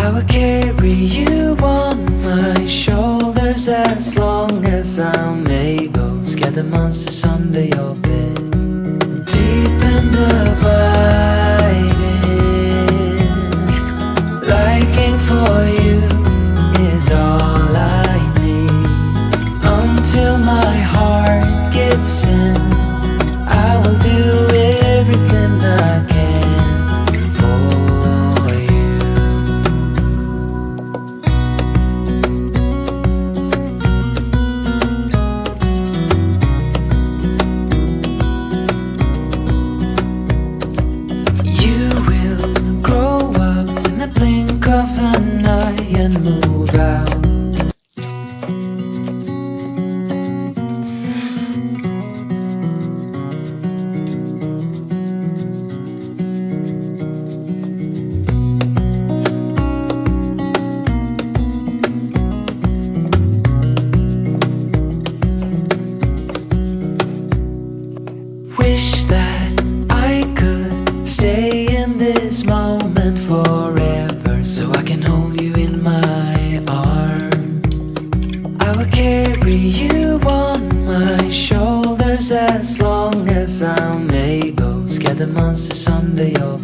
I will carry you on my shoulders as long as I'm able. Scare the monsters under your bed. Deep and abiding, liking for you is all I need. Until my heart gives in, I will do everything I can for you. You will grow up in the blink of an eye and move out. Wish that I could stay in this moment forever, so I can hold you in my arms. I will carry you on my shoulders as long as I'm able. Scare the monsters under your